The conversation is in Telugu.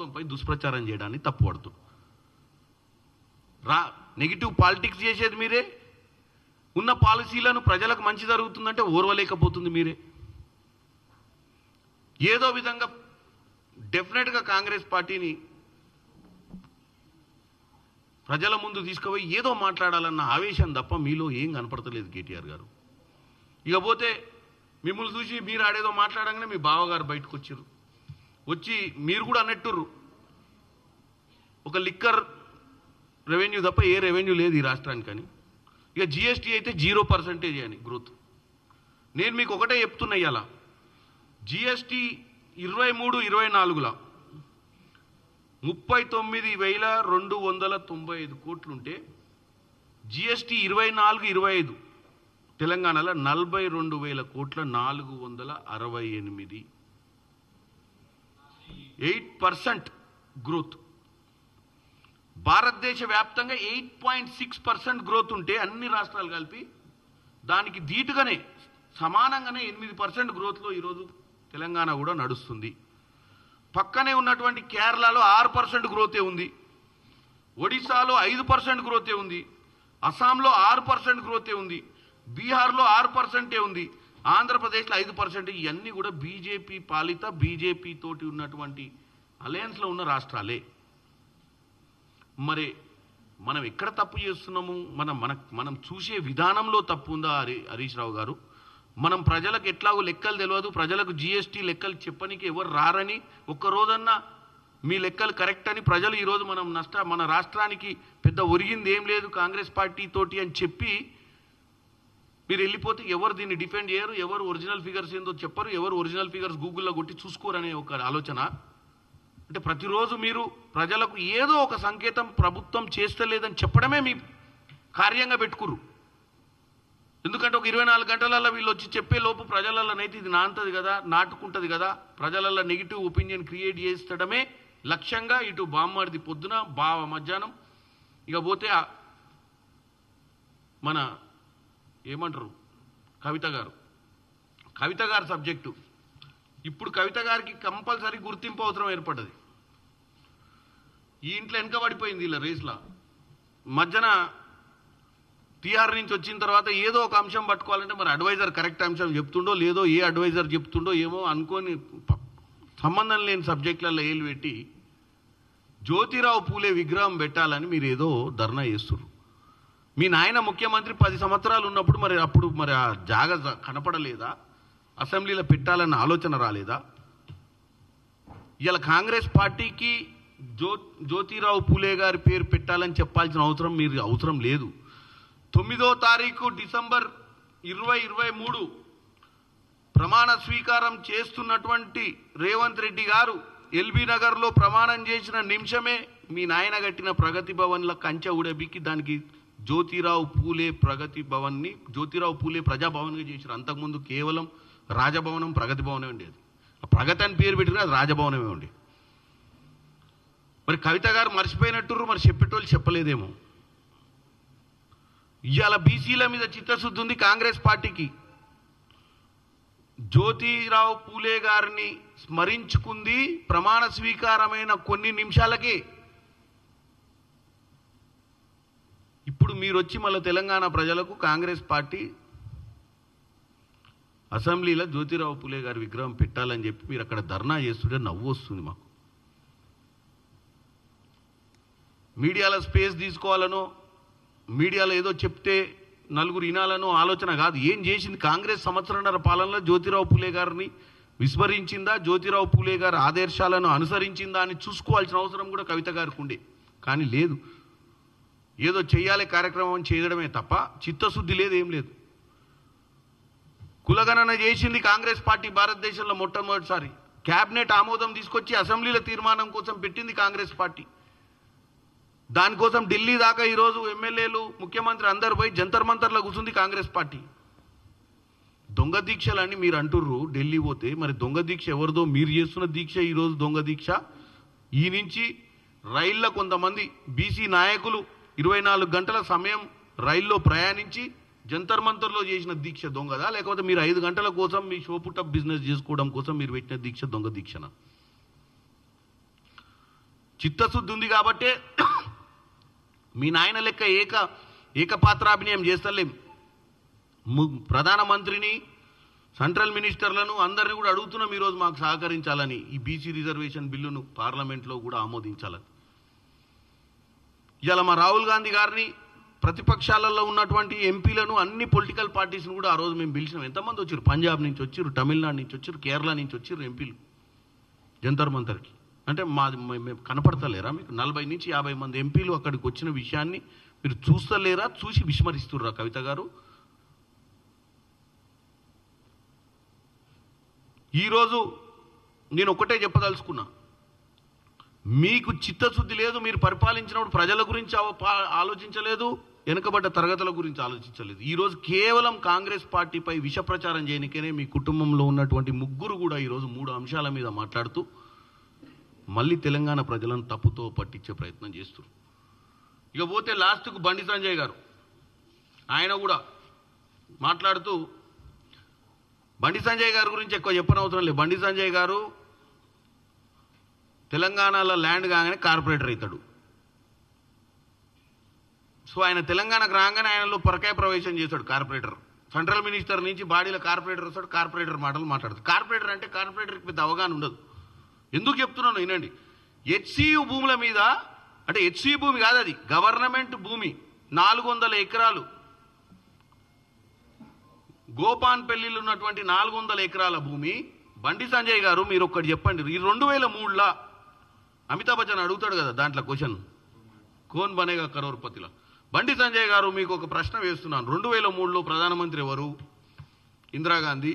ప్రభుత్వంపై దుష్ప్రచారం చేయడాన్ని తప్పుపడుతుంది. నెగిటివ్ పాలిటిక్స్ చేసేది మీరే, ఉన్న పాలసీలను ప్రజలకు మంచి జరుగుతుందంటే ఓర్వలేకపోతుంది మీరే. ఏదో విధంగా డెఫినెట్గా కాంగ్రెస్ పార్టీని ప్రజల ముందు తీసుకుపోయి ఏదో మాట్లాడాలన్న ఆవేశం తప్ప మీలో ఏం కనపడతలేదు కేటీఆర్ గారు. ఇకపోతే మిమ్మల్ని చూసి మీరు ఆడేదో మాట్లాడంగానే మీ బావగారు బయటకు వచ్చారు. వచ్చి మీరు కూడా అన్నట్టుర్రు, ఒక లిక్కర్ రెవెన్యూ తప్ప ఏ రెవెన్యూ లేదు ఈ రాష్ట్రానికి అని. ఇక జిఎస్టీ అయితే 0% అని గ్రోత్. నేను మీకు ఒకటే చెప్తున్నా, ఇవాళ జిఎస్టీ 23-24లో 39,295 కోట్లుంటే జిఎస్టీ 24-25 తెలంగాణలో 42,000 కోట్ల 468, 8% గ్రోత్. భారతదేశ వ్యాప్తంగా 8.6% గ్రోత్ ఉంటే అన్ని రాష్ట్రాలు కలిపి దానికి ధీటుగానే సమానంగానే 8% గ్రోత్లో ఈరోజు తెలంగాణ కూడా నడుస్తుంది. పక్కనే ఉన్నటువంటి కేరళలో 6% గ్రోతే ఉంది, ఒడిశాలో 5% గ్రోతే ఉంది, అస్సాంలో 6% గ్రోతే ఉంది, బీహార్లో 6% ఉంది, ఆంధ్రప్రదేశ్లో 5%. ఇవన్నీ కూడా బీజేపీ పాలిత బీజేపీ తోటి ఉన్నటువంటి అలయన్స్లో ఉన్న రాష్ట్రాలే. మరి మనం ఎక్కడ తప్పు చేస్తున్నాము? మనం చూసే విధానంలో తప్పు ఉందా హరీష్ రావు గారు? మనం ప్రజలకు ఎట్లాగో లెక్కలు తెలియదు, ప్రజలకు జిఎస్టీ లెక్కలు చెప్పడానికి ఎవరు రారని, ఒక్కరోజన్నా మీ లెక్కలు కరెక్ట్ అని ప్రజలు ఈరోజు మన రాష్ట్రానికి పెద్ద ఒరిగింది ఏం లేదు కాంగ్రెస్ పార్టీ తోటి అని చెప్పి మీరు వెళ్ళిపోతే ఎవరు దీన్ని డిఫెండ్ చేయరు, ఎవరు ఒరిజినల్ ఫిగర్స్ ఏందో చెప్పరు, ఎవరు ఒరిజినల్ ఫిగర్స్ గూగుల్లో కొట్టి చూసుకోరనే ఒక ఆలోచన. అంటే ప్రతిరోజు మీరు ప్రజలకు ఏదో ఒక సంకేతం ప్రభుత్వం చేస్తలేదని చెప్పడమే మీ కార్యంగా పెట్టుకురు. ఎందుకంటే ఒక 24 గంటలలో వీళ్ళు వచ్చి చెప్పే లోపు ప్రజలలోనైతే ఇది నాంతది కదా, నాటుకుంటుంది కదా, ప్రజలలో నెగిటివ్ ఒపీనియన్ క్రియేట్ చేస్తడమే లక్ష్యంగా ఇటు బామ్మడిది పొద్దున బావ మధ్యాహ్నం. ఇక పోతే మన ఏమంటారు కవిత గారు సబ్జెక్టు. ఇప్పుడు కవిత గారికి కంపల్సరీ గుర్తింపు అవసరం ఏర్పడ్డది. ఈ ఇంట్లో వెనకబడిపోయింది ఇలా రేస్లా. మధ్యన టీఆర్ నుంచి వచ్చిన తర్వాత ఏదో ఒక అంశం పట్టుకోవాలంటే మరి అడ్వైజర్ కరెక్ట్ అంశం చెప్తుండో లేదో, ఏ అడ్వైజర్ చెప్తుండో ఏమో అనుకోని సంబంధం లేని సబ్జెక్టులలో ఏలు పెట్టి జ్యోతిరావు పూలే విగ్రహం పెట్టాలని మీరు ఏదో ధర్నా చేస్తున్నారు. మీ నాయన ముఖ్యమంత్రి 10 సంవత్సరాలు ఉన్నప్పుడు అప్పుడు ఆ జాగ కనపడలేదా? అసెంబ్లీలో పెట్టాలన్న ఆలోచన రాలేదా? ఇలా కాంగ్రెస్ పార్టీకి జ్యోతిరావు పూలే గారి పేరు పెట్టాలని చెప్పాల్సిన అవసరం లేదు. 9వ తారీఖు డిసెంబర్ 2023 ప్రమాణ స్వీకారం చేస్తున్నటువంటి రేవంత్ రెడ్డి గారు ఎల్బీ నగర్లో ప్రమాణం చేసిన నిమిషమే మీ నాయన కట్టిన ప్రగతి భవన్ల కంచె ఉడబికి దానికి జ్యోతిరావు పూలే ప్రగతి భవన్ని జ్యోతిరావు పూలే ప్రజాభవన్గా చేశారు. అంతకుముందు కేవలం రాజభవనం ప్రగతి భవనమే ఉండేది. ఆ ప్రగతి అని పేరు పెట్టిన అది రాజభవనమే ఉండే. మరి కవిత గారు మర్చిపోయినట్టుర్రు, మరి చెప్పేటోళ్ళు చెప్పలేదేమో. ఇవాళ బీసీల మీద చిత్తశుద్ధి ఉంది కాంగ్రెస్ పార్టీకి. జ్యోతిరావు పూలే గారిని స్మరించుకుంది ప్రమాణ స్వీకారమైన కొన్ని నిమిషాలకే. ఇప్పుడు మీరు వచ్చి మళ్ళీ తెలంగాణ ప్రజలకు కాంగ్రెస్ పార్టీ అసెంబ్లీలో జ్యోతిరావు పూలే గారి విగ్రహం పెట్టాలని చెప్పి మీరు అక్కడ ధర్నా చేస్తుంటే నవ్వు వస్తుంది మాకు. మీడియాలో స్పేస్ తీసుకోవాలనో, మీడియాలో ఏదో చెప్తే నలుగురు వినాలనో ఆలోచన కాదు. ఏం చేసింది కాంగ్రెస్ సంవత్సరంన్నర పాలనలో? జ్యోతిరావు పూలే గారిని విస్మరించిందా, జ్యోతిరావు పూలే గారి ఆదర్శాలను అనుసరించిందా అని చూసుకోవాల్సిన అవసరం కూడా కవిత గారికి ఉండే. కానీ లేదు, ఏదో చెయ్యాలి కార్యక్రమం చేయడమే తప్ప చిత్తశుద్ధి లేదు, ఏం లేదు. కులగణన చేసింది కాంగ్రెస్ పార్టీ భారతదేశంలో మొట్టమొదటిసారి. క్యాబినెట్ ఆమోదం తీసుకొచ్చి అసెంబ్లీలో తీర్మానం కోసం పెట్టింది కాంగ్రెస్ పార్టీ. దానికోసం ఢిల్లీ దాకా ఈరోజు ఎమ్మెల్యేలు ముఖ్యమంత్రి అందరు పోయి జంతర్ మంతర్లో కూర్చుంది కాంగ్రెస్ పార్టీ. దొంగ దీక్షలని మీరు అంటుర్రు ఢిల్లీ పోతే, మరి దొంగ దీక్ష ఎవరిదో? మీరు చేస్తున్న దీక్ష ఈరోజు దొంగ దీక్ష. ఈ నుంచి రైల్లో కొంతమంది బీసీ నాయకులు 24 గంటల సమయం రైల్లో ప్రయాణించి జంతర్ మంతర్లో చేసిన దీక్ష దొంగదా, లేకపోతే మీరు 5 గంటల కోసం మీ షోపుటప్ బిజినెస్ చేసుకోవడం కోసం మీరు పెట్టిన దీక్ష దొంగ దీక్షనా? చిత్తశుద్ధి ఉంది కాబట్టే మీ నాయన లెక్క ఏకపాత్రాభినయం చేస్తలేం. ప్రధానమంత్రిని, సెంట్రల్ మినిస్టర్లను అందరినీ కూడా అడుగుతున్నాం ఈరోజు మాకు సహకరించాలని, ఈ బీసీ రిజర్వేషన్ బిల్లును పార్లమెంట్లో కూడా ఆమోదించాలని. ఇవాళ మా రాహుల్ గాంధీ గారిని, ప్రతిపక్షాలలో ఉన్నటువంటి ఎంపీలను, అన్ని పొలిటికల్ పార్టీస్ను కూడా ఆ రోజు మేము పిలిచినాం. ఎంతమంది వచ్చారు? పంజాబ్ నుంచి వచ్చారు, తమిళనాడు నుంచి వచ్చారు, కేరళ నుంచి వచ్చారు ఎంపీలు జంతర్ మంతర్కి. అంటే మేము కనపడతలేరా మీకు? 40 నుంచి 50 మంది ఎంపీలు అక్కడికి వచ్చిన విషయాన్ని మీరు చూస్తలేరా? చూసి విస్మరిస్తుర్రా కవిత గారు? ఈరోజు నేను ఒకటే చెప్పదలుచుకున్నా, మీకు చిత్తశుద్ధి లేదు. మీరు పరిపాలించినప్పుడు ప్రజల గురించి ఆలోచించలేదు, వెనుకబడ్డ తరగతుల గురించి ఆలోచించలేదు. ఈరోజు కేవలం కాంగ్రెస్ పార్టీపై విష ప్రచారం చేయనికనే మీ కుటుంబంలో ఉన్నటువంటి ముగ్గురు కూడా ఈరోజు 3 అంశాల మీద మాట్లాడుతూ మళ్ళీ తెలంగాణ ప్రజలను తప్పుతో పట్టించే ప్రయత్నం చేస్తారు. ఇక పోతే లాస్ట్కు బండి సంజయ్ గారు, ఆయన కూడా మాట్లాడుతూ, బండి సంజయ్ గారి గురించి ఎక్కువ చెప్పనవసరం లేదు. బండి సంజయ్ గారు తెలంగాణలో ల్యాండ్ కాగానే కార్పొరేటర్ అవుతాడు. సో ఆయన తెలంగాణకు రాగానే ఆయనలో పరకాయ ప్రవేశం చేశాడు కార్పొరేటర్. సెంట్రల్ మినిస్టర్ నుంచి బాడీలో కార్పొరేటర్ వస్తాడు, కార్పొరేటర్ మాటలు మాట్లాడతాడు. కార్పొరేటర్ అంటే కార్పొరేటర్కి పెద్ద అవగాహన ఉండదు. ఎందుకు చెప్తున్నాను వినండి. హెచ్సియు భూముల మీద, అంటే హెచ్సియు భూమి కాదు, అది గవర్నమెంట్ భూమి, 400 ఎకరాలు, గోపాన్పల్లిలో ఉన్నటువంటి 400 ఎకరాల భూమి. బండి సంజయ్ గారు మీరు ఒక్కటి చెప్పండి, ఈ 2003లో అమితాబ్ బచ్చన్ అడుగుతాడు కదా దాంట్లో క్వశ్చన్, కోన్ బనేగా కరోర్పతిలో. బండి సంజయ్ గారు మీకు ఒక ప్రశ్న వేస్తున్నాను. 2003లో ప్రధానమంత్రి ఎవరు? ఇందిరాగాంధీ.